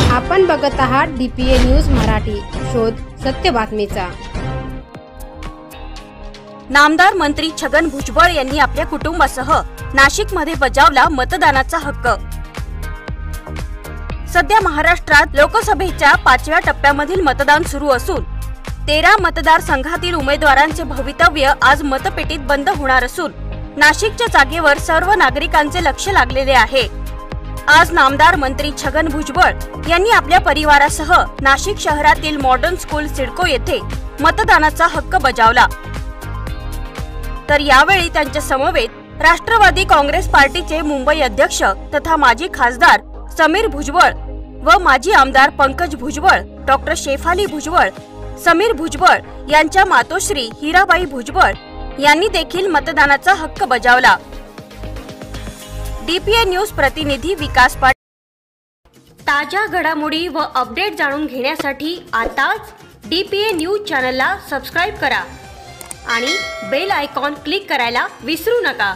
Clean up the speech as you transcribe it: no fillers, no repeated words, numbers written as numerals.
आपण बघत आहात DPA न्यूज मराठी, शोध सत्य बातमीचा। नामदार मंत्री छगन भुजबळ यांनी आपल्या कुटुंबासह नाशिकमध्ये बजावला मतदानाचा हक्क। सध्या महाराष्ट्रात लोकसभेच्या 5व्या टप्प्यामधील मतदान सुरू असून 13 मतदारसंघातील उमेदवारांचे भवितव्य आज मतपेटीत बंद होणार असून नाशिकच्या जागेवर सर्व नागरिकांचे लक्ष लागलेले आहे। आज नामदार मंत्री छगन भुजबळ यांनी आपल्या परिवारासह नाशिक शहरातील मॉडर्न स्कूल सिडको येथे मतदानाचा हक्क बजावला। तर यावेळी त्यांच्या समवेत राष्ट्रवादी काँग्रेस पार्टीचे मुंबई अध्यक्ष तथा माजी खासदार समीर भुजबळ व माजी आमदार पंकज भुजबळ, डॉक्टर शेफाली भुजबळ, समीर भुजबळ यांच्या मातोश्री हिराबाई भुजबळ यांनी देखील मतदानाचा हक्क बजावला। DPA न्यूज प्रतिनिधी विकास पाटील। ताज्या घडामोडी व अपडेट जाणून घेण्यासाठी आताच DPA न्यूज चॅनलला सबस्क्राइब करा आणि बेल आयकॉन क्लिक करायला विसरू नका।